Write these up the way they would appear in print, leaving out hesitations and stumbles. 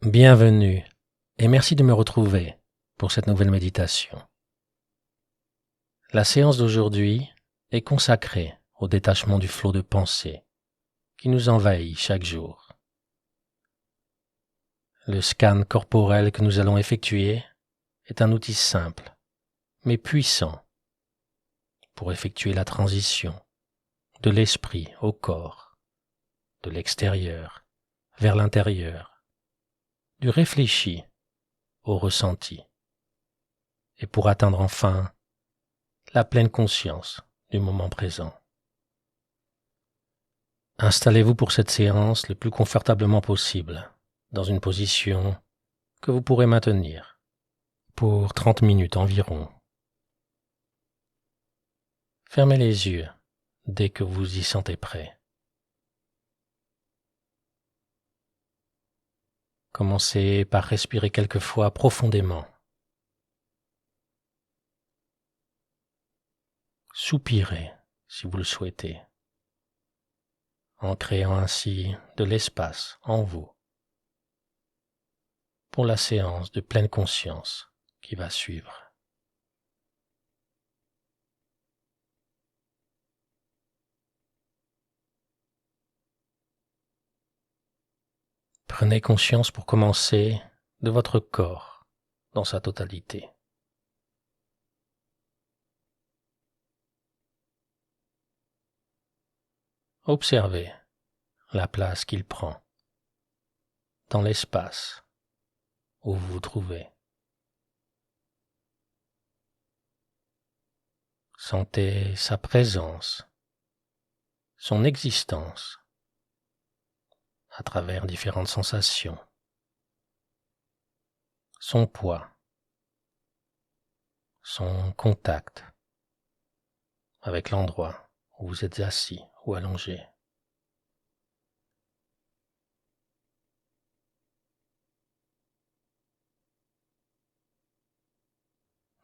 Bienvenue et merci de me retrouver pour cette nouvelle méditation. La séance d'aujourd'hui est consacrée au détachement du flot de pensée qui nous envahit chaque jour. Le scan corporel que nous allons effectuer est un outil simple mais puissant pour effectuer la transition de l'esprit au corps, de l'extérieur vers l'intérieur, du réfléchi au ressenti, et pour atteindre enfin la pleine conscience du moment présent. Installez-vous pour cette séance le plus confortablement possible, dans une position que vous pourrez maintenir pour 30 minutes environ. Fermez les yeux dès que vous y sentez prêt. Commencez par respirer quelques fois profondément. Soupirez si vous le souhaitez, en créant ainsi de l'espace en vous pour la séance de pleine conscience qui va suivre. Prenez conscience pour commencer de votre corps dans sa totalité. Observez la place qu'il prend dans l'espace où vous vous trouvez. Sentez sa présence, son existence à travers différentes sensations, son poids, son contact avec l'endroit où vous êtes assis ou allongé.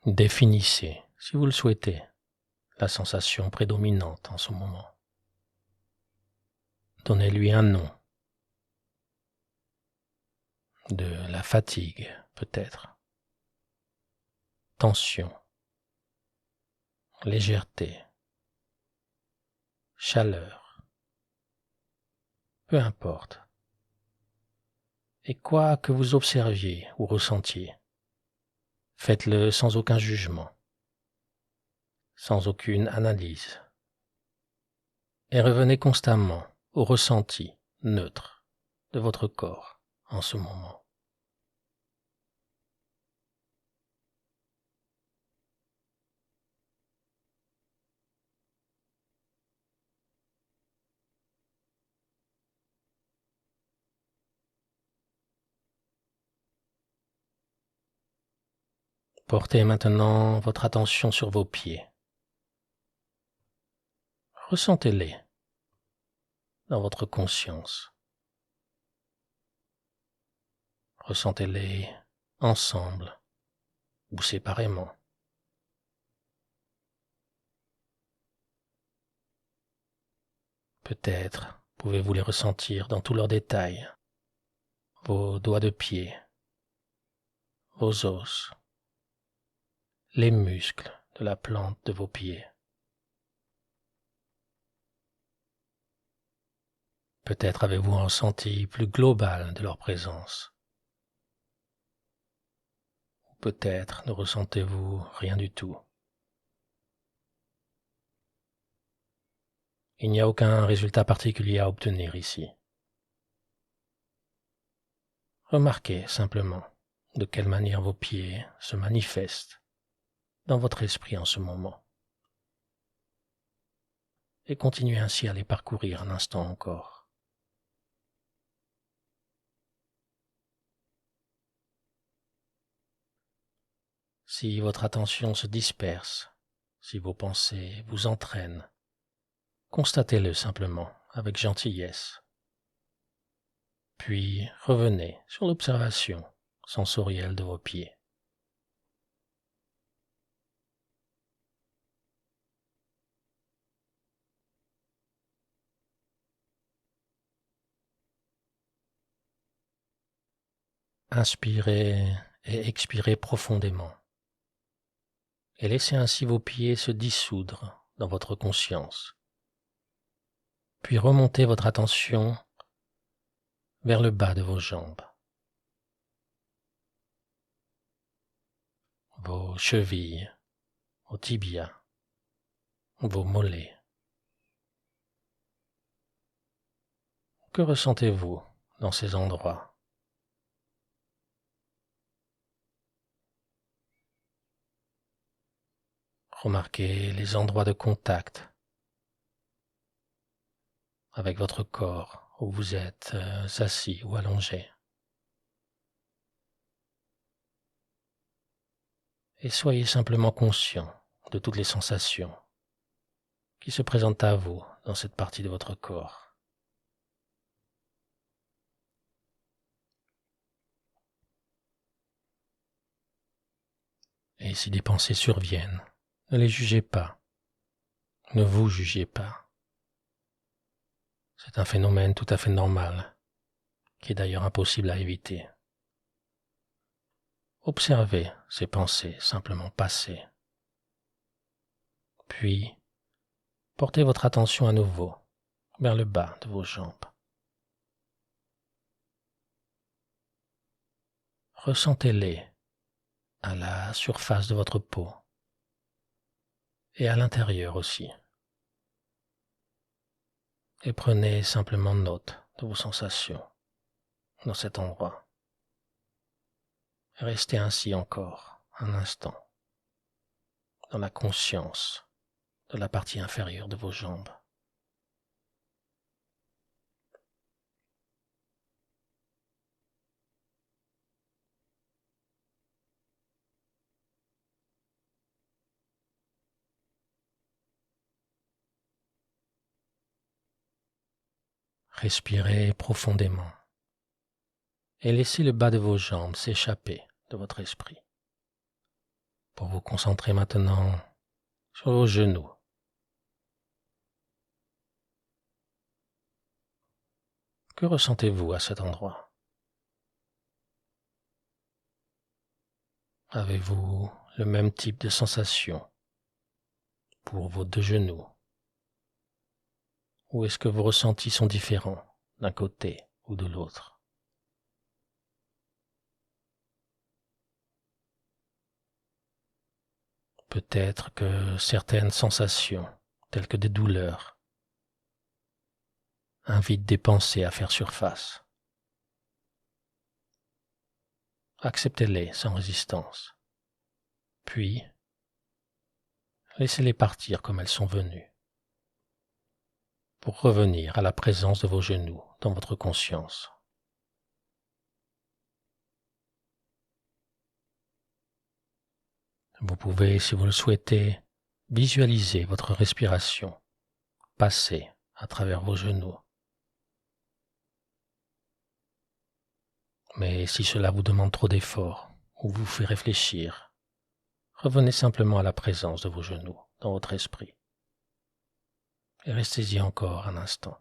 Définissez, si vous le souhaitez, la sensation prédominante en ce moment. Donnez-lui un nom. De la fatigue, peut-être. Tension. Légèreté. Chaleur. Peu importe. Et quoi que vous observiez ou ressentiez, faites-le sans aucun jugement, sans aucune analyse. Et revenez constamment au ressenti neutre de votre corps en ce moment. Portez maintenant votre attention sur vos pieds. Ressentez-les dans votre conscience. Ressentez-les ensemble ou séparément. Peut-être pouvez-vous les ressentir dans tous leurs détails, vos doigts de pied, vos os, les muscles de la plante de vos pieds. Peut-être avez-vous un ressenti plus global de leur présence. Ou peut-être ne ressentez-vous rien du tout. Il n'y a aucun résultat particulier à obtenir ici. Remarquez simplement de quelle manière vos pieds se manifestent dans votre esprit en ce moment. Et continuez ainsi à les parcourir un instant encore. Si votre attention se disperse, si vos pensées vous entraînent, constatez-le simplement avec gentillesse. Puis revenez sur l'observation sensorielle de vos pieds. Inspirez et expirez profondément et laissez ainsi vos pieds se dissoudre dans votre conscience. Puis remontez votre attention vers le bas de vos jambes, vos chevilles, vos tibias, vos mollets. Que ressentez-vous dans ces endroits ? Remarquez les endroits de contact avec votre corps où vous êtes assis ou allongé. Et soyez simplement conscient de toutes les sensations qui se présentent à vous dans cette partie de votre corps. Et si des pensées surviennent, ne les jugez pas, ne vous jugez pas. C'est un phénomène tout à fait normal, qui est d'ailleurs impossible à éviter. Observez ces pensées simplement passer. Puis, portez votre attention à nouveau vers le bas de vos jambes. Ressentez-les à la surface de votre peau et à l'intérieur aussi. Et prenez simplement note de vos sensations dans cet endroit. Et restez ainsi encore un instant dans la conscience de la partie inférieure de vos jambes. Respirez profondément et laissez le bas de vos jambes s'échapper de votre esprit pour vous concentrer maintenant sur vos genoux. Que ressentez-vous à cet endroit ? Avez-vous le même type de sensation pour vos deux genoux ? Ou est-ce que vos ressentis sont différents d'un côté ou de l'autre ? Peut-être que certaines sensations, telles que des douleurs, invitent des pensées à faire surface. Acceptez-les sans résistance, puis laissez-les partir comme elles sont venues, pour revenir à la présence de vos genoux dans votre conscience. Vous pouvez, si vous le souhaitez, visualiser votre respiration passer à travers vos genoux. Mais si cela vous demande trop d'efforts ou vous fait réfléchir, revenez simplement à la présence de vos genoux dans votre esprit et restez-y encore un instant.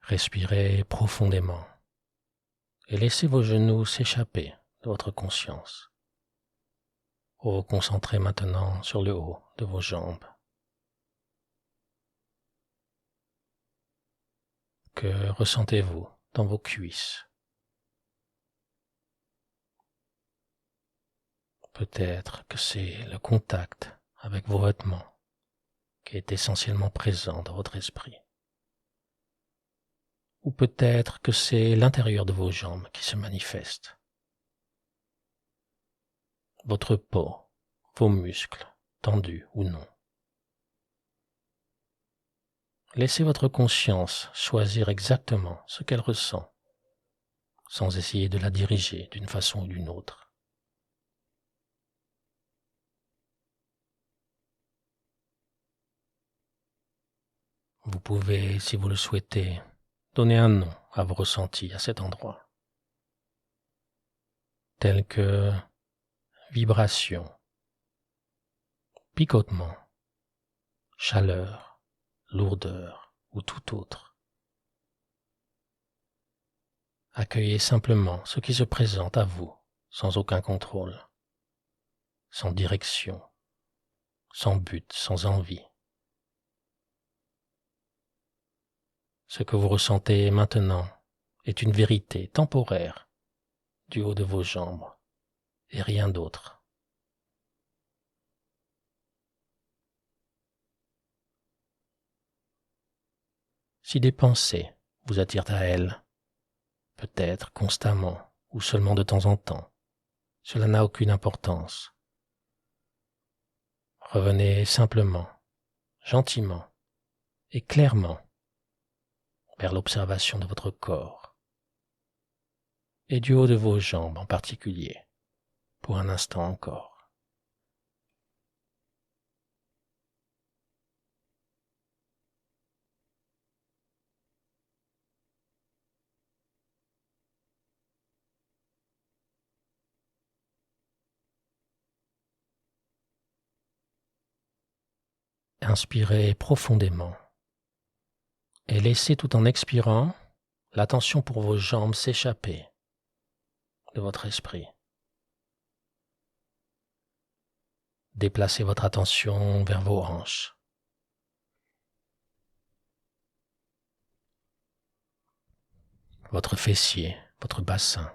Respirez profondément et laissez vos genoux s'échapper de votre conscience. Vous vous concentrez maintenant sur le haut de vos jambes. Que ressentez-vous dans vos cuisses ? Peut-être que c'est le contact avec vos vêtements qui est essentiellement présent dans votre esprit. Ou peut-être que c'est l'intérieur de vos jambes qui se manifeste. Votre peau, vos muscles, tendus ou non. Laissez votre conscience choisir exactement ce qu'elle ressent, sans essayer de la diriger d'une façon ou d'une autre. Vous pouvez, si vous le souhaitez, donner un nom à vos ressentis à cet endroit. tels que vibration, picotement, chaleur, lourdeur ou tout autre. Accueillez simplement ce qui se présente à vous, sans aucun contrôle, sans direction, sans but, sans envie. Ce que vous ressentez maintenant est une vérité temporaire du haut de vos jambes et rien d'autre. Si des pensées vous attirent à elles, peut-être constamment ou seulement de temps en temps, cela n'a aucune importance. Revenez simplement, gentiment et clairement vers l'observation de votre corps et du haut de vos jambes en particulier, pour un instant encore. Inspirez profondément et laissez tout en expirant l'attention pour vos jambes s'échapper de votre esprit. Déplacez votre attention vers vos hanches. Votre fessier, votre bassin.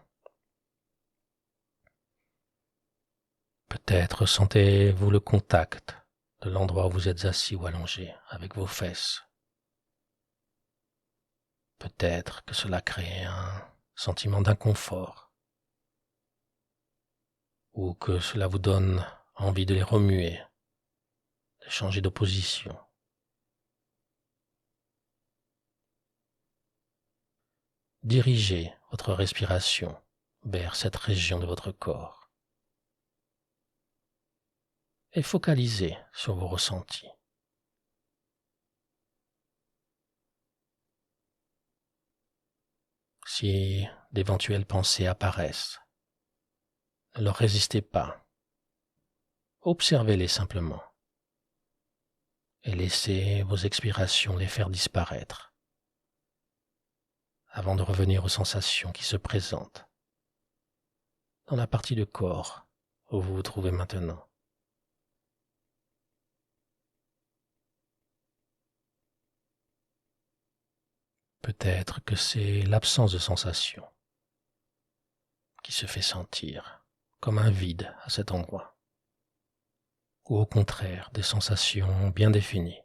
Peut-être sentez-vous le contact de l'endroit où vous êtes assis ou allongé avec vos fesses. Peut-être que cela crée un sentiment d'inconfort ou que cela vous donne envie de les remuer, de changer de position. Dirigez votre respiration vers cette région de votre corps et focalisez sur vos ressentis. Si d'éventuelles pensées apparaissent, ne leur résistez pas. Observez-les simplement et laissez vos expirations les faire disparaître avant de revenir aux sensations qui se présentent dans la partie du corps où vous vous trouvez maintenant. Peut-être que c'est l'absence de sensation qui se fait sentir comme un vide à cet endroit, ou au contraire des sensations bien définies.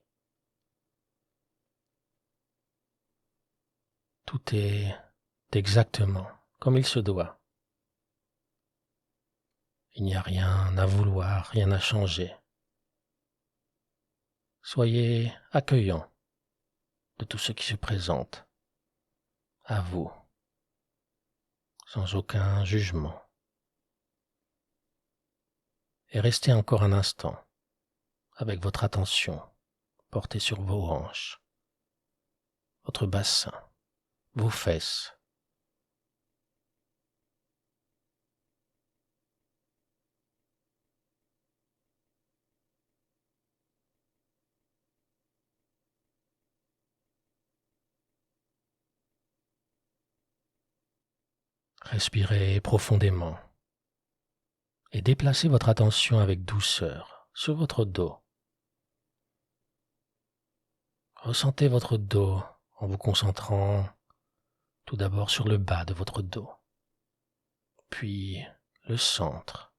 Tout est exactement comme il se doit. Il n'y a rien à vouloir, rien à changer. Soyez accueillant de tout ce qui se présente à vous, sans aucun jugement. Et restez encore un instant avec votre attention portée sur vos hanches, votre bassin, vos fesses. Respirez profondément et déplacez votre attention avec douceur sur votre dos. Ressentez votre dos en vous concentrant tout d'abord sur le bas de votre dos, puis le centre,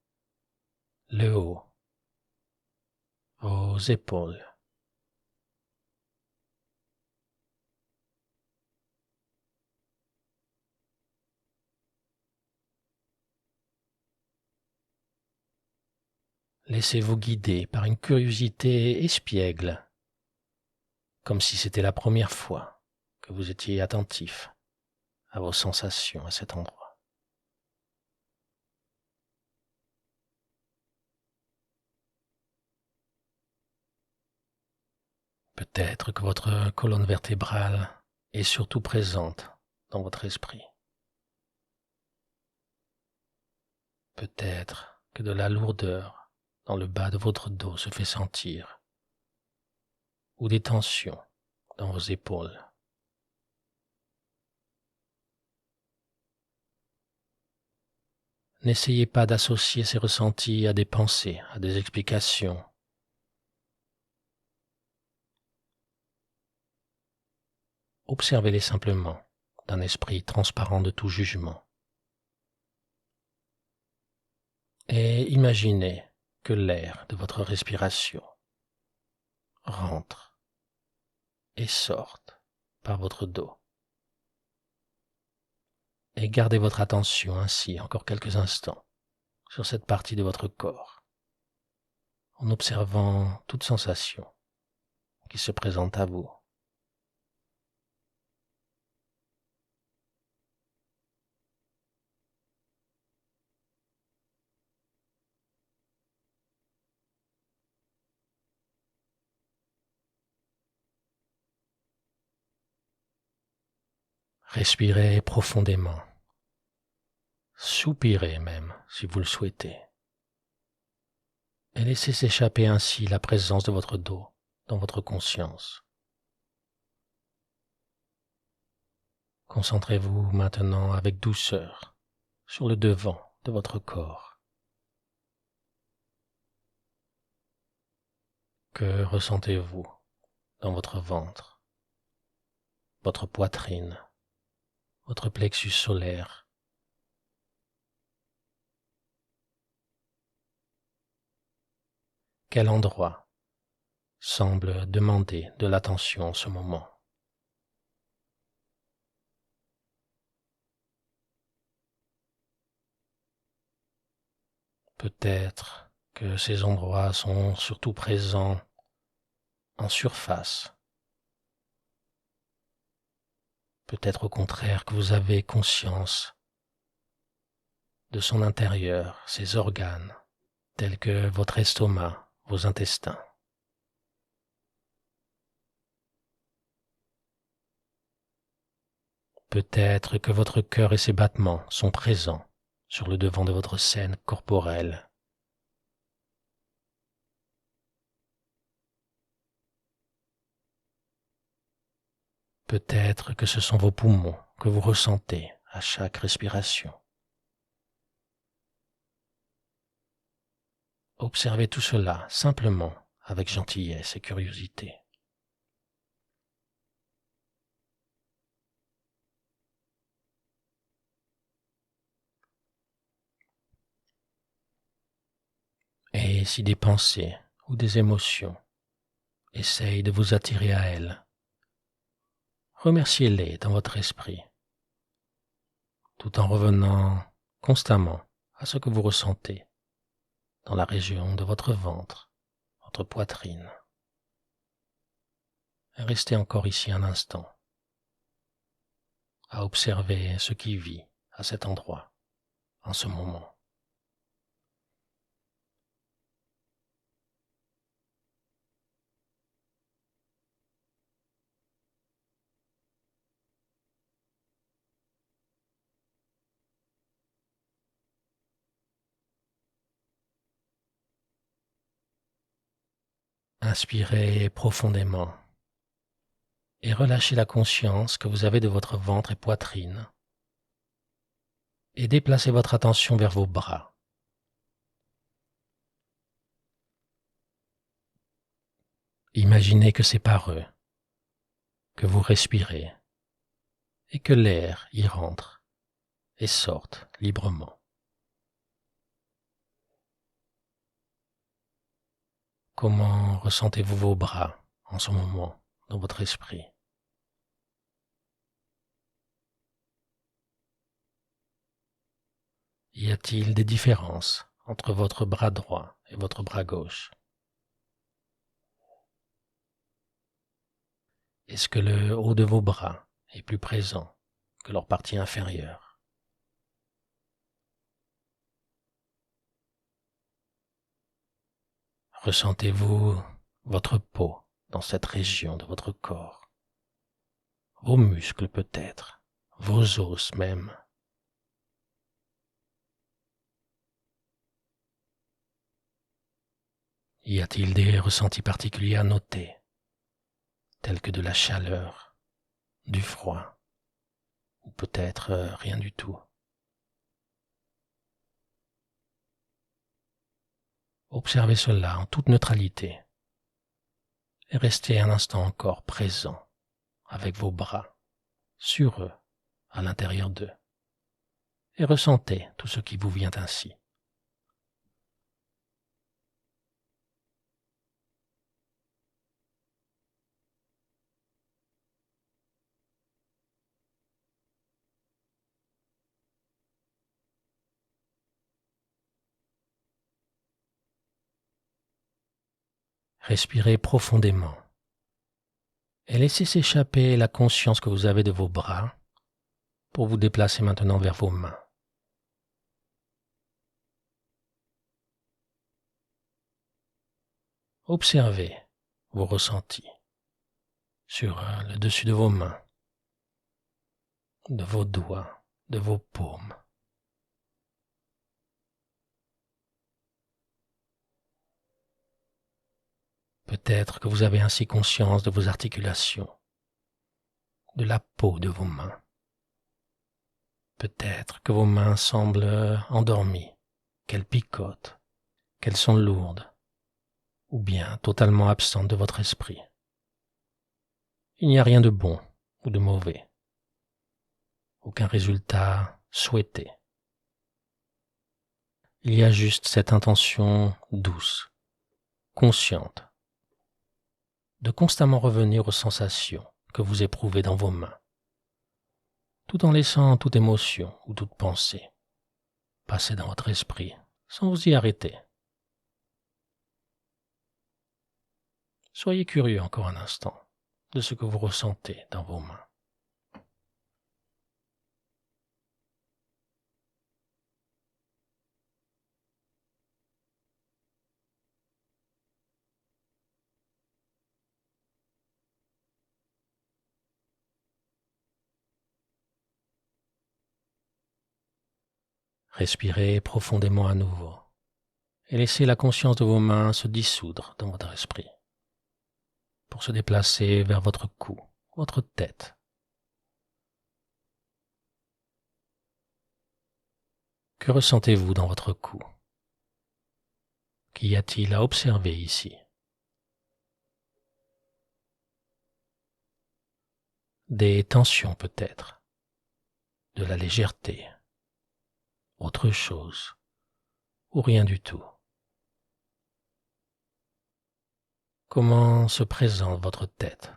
le haut, vos épaules. Laissez-vous guider par une curiosité espiègle, comme si c'était la première fois que vous étiez attentif à vos sensations à cet endroit. Peut-être que votre colonne vertébrale est surtout présente dans votre esprit. Peut-être que de la lourdeur dans le bas de votre dos se fait sentir, ou des tensions dans vos épaules. N'essayez pas d'associer ces ressentis à des pensées, à des explications. Observez-les simplement d'un esprit transparent de tout jugement. Et imaginez que l'air de votre respiration rentre et sorte par votre dos. Et gardez votre attention ainsi encore quelques instants sur cette partie de votre corps, en observant toute sensation qui se présente à vous. Respirez profondément. Soupirez même si vous le souhaitez. Et laissez s'échapper ainsi la présence de votre dos dans votre conscience. Concentrez-vous maintenant avec douceur sur le devant de votre corps. Que ressentez-vous dans votre ventre, votre poitrine, votre plexus solaire? Quel endroit semble demander de l'attention en ce moment? Peut-être que ces endroits sont surtout présents en surface. Peut-être au contraire que vous avez conscience de son intérieur, ses organes, tels que votre estomac, vos intestins. Peut-être que votre cœur et ses battements sont présents sur le devant de votre scène corporelle. Peut-être que ce sont vos poumons que vous ressentez à chaque respiration. Observez tout cela simplement avec gentillesse et curiosité. Et si des pensées ou des émotions essayent de vous attirer à elles, remerciez-les dans votre esprit, tout en revenant constamment à ce que vous ressentez dans la région de votre ventre, votre poitrine. Restez encore ici un instant, à observer ce qui vit à cet endroit, en ce moment. Inspirez profondément et relâchez la conscience que vous avez de votre ventre et poitrine et déplacez votre attention vers vos bras. Imaginez que c'est par eux que vous respirez et que l'air y rentre et sorte librement. Comment ressentez-vous vos bras en ce moment dans votre esprit? Y a-t-il des différences entre votre bras droit et votre bras gauche? Est-ce que le haut de vos bras est plus présent que leur partie inférieure? Ressentez-vous votre peau dans cette région de votre corps? Vos muscles peut-être, vos os même? Y a-t-il des ressentis particuliers à noter, tels que de la chaleur, du froid, ou peut-être rien du tout? Observez cela en toute neutralité et restez un instant encore présent avec vos bras sur eux, à l'intérieur d'eux, et ressentez tout ce qui vous vient ainsi. Respirez profondément et laissez s'échapper la conscience que vous avez de vos bras pour vous déplacer maintenant vers vos mains. Observez vos ressentis sur le dessus de vos mains, de vos doigts, de vos paumes. Peut-être que vous avez ainsi conscience de vos articulations, de la peau de vos mains. Peut-être que vos mains semblent endormies, qu'elles picotent, qu'elles sont lourdes, ou bien totalement absentes de votre esprit. Il n'y a rien de bon ou de mauvais, aucun résultat souhaité. Il y a juste cette intention douce, consciente, de constamment revenir aux sensations que vous éprouvez dans vos mains, tout en laissant toute émotion ou toute pensée passer dans votre esprit sans vous y arrêter. Soyez curieux encore un instant de ce que vous ressentez dans vos mains. Respirez profondément à nouveau et laissez la conscience de vos mains se dissoudre dans votre esprit pour se déplacer vers votre cou, votre tête. Que ressentez-vous dans votre cou? Qu'y a-t-il à observer ici? Des tensions peut-être, de la légèreté, autre chose, ou rien du tout. Comment se présente votre tête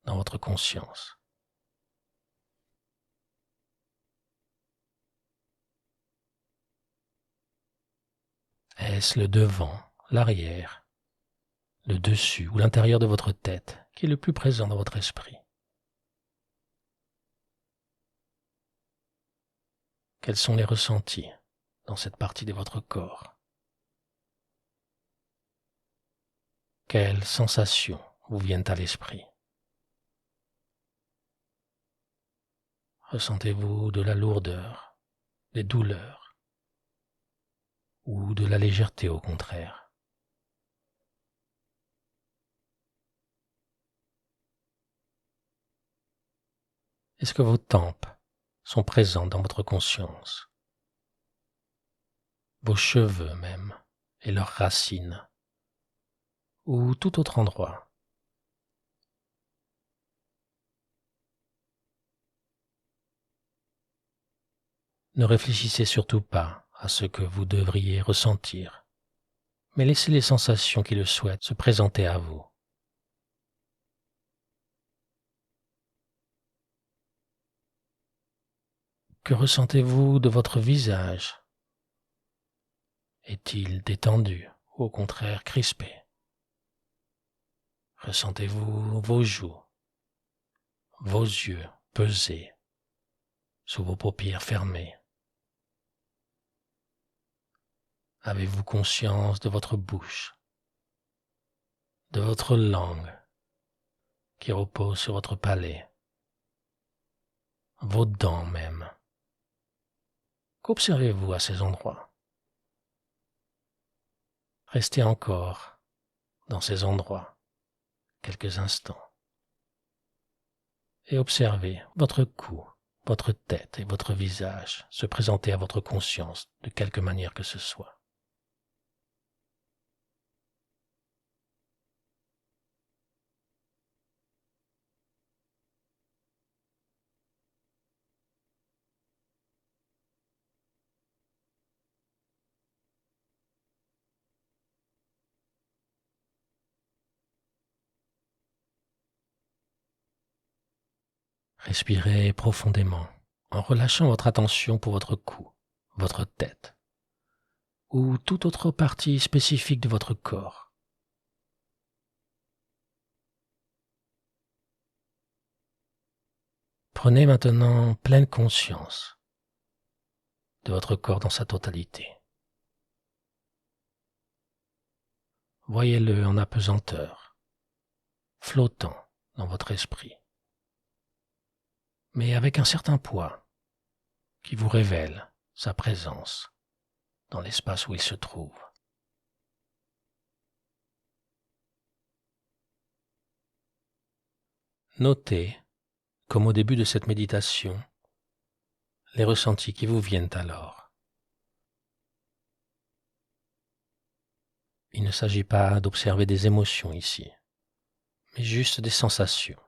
dans votre conscience? Est-ce le devant, l'arrière, le dessus ou l'intérieur de votre tête qui est le plus présent dans votre esprit? Quels sont les ressentis dans cette partie de votre corps? Quelles sensations vous viennent à l'esprit? Ressentez-vous de la lourdeur, des douleurs ou de la légèreté au contraire? Est-ce que vos tempes sont présentes dans votre conscience? Vos cheveux même et leurs racines ou tout autre endroit? Ne réfléchissez surtout pas à ce que vous devriez ressentir, mais laissez les sensations qui le souhaitent se présenter à vous. Que ressentez-vous de votre visage? Est-il détendu ou au contraire crispé? Ressentez-vous vos joues, vos yeux pesés sous vos paupières fermées? Avez-vous conscience de votre bouche, de votre langue qui repose sur votre palais, vos dents même? Qu'observez-vous à ces endroits? Restez encore dans ces endroits quelques instants et observez votre cou, votre tête et votre visage se présenter à votre conscience de quelque manière que ce soit. Respirez profondément en relâchant votre attention pour votre cou, votre tête ou toute autre partie spécifique de votre corps. Prenez maintenant pleine conscience de votre corps dans sa totalité. Voyez-le en apesanteur, flottant dans votre esprit, mais avec un certain poids qui vous révèle sa présence dans l'espace où il se trouve. Notez, comme au début de cette méditation, les ressentis qui vous viennent alors. Il ne s'agit pas d'observer des émotions ici, mais juste des sensations,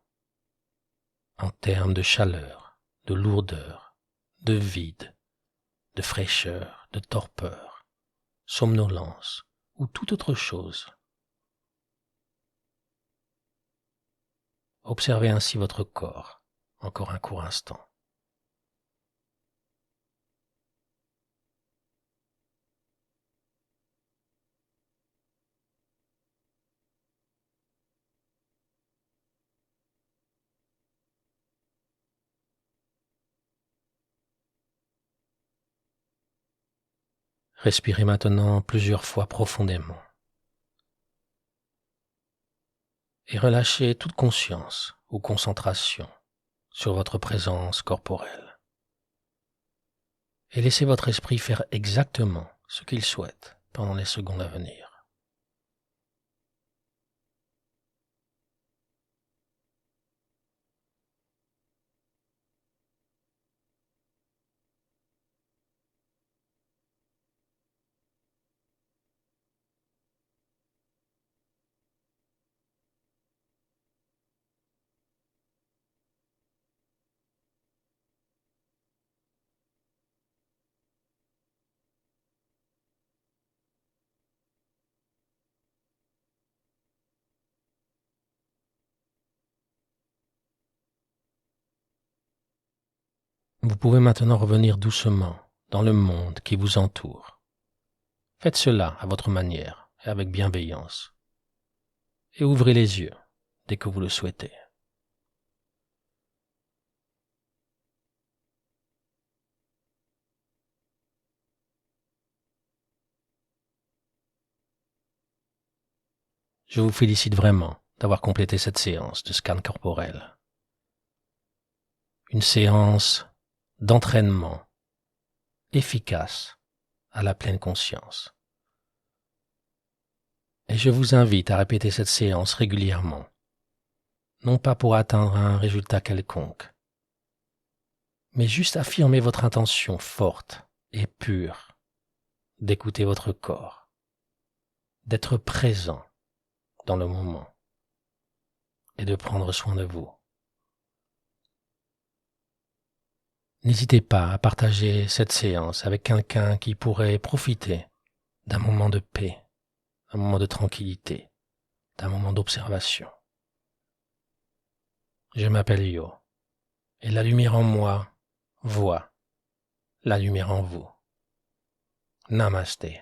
en termes de chaleur, de lourdeur, de vide, de fraîcheur, de torpeur, somnolence ou toute autre chose. Observez ainsi votre corps, encore un court instant. Respirez maintenant plusieurs fois profondément et relâchez toute conscience ou concentration sur votre présence corporelle. Et laissez votre esprit faire exactement ce qu'il souhaite pendant les secondes à venir. Vous pouvez maintenant revenir doucement dans le monde qui vous entoure. Faites cela à votre manière et avec bienveillance. Et ouvrez les yeux dès que vous le souhaitez. Je vous félicite vraiment d'avoir complété cette séance de scan corporel. Une séance d'entraînement efficace à la pleine conscience. Et je vous invite à répéter cette séance régulièrement, non pas pour atteindre un résultat quelconque, mais juste affirmer votre intention forte et pure d'écouter votre corps, d'être présent dans le moment et de prendre soin de vous. N'hésitez pas à partager cette séance avec quelqu'un qui pourrait profiter d'un moment de paix, d'un moment de tranquillité, d'un moment d'observation. Je m'appelle Yo, et la lumière en moi voit la lumière en vous. Namasté.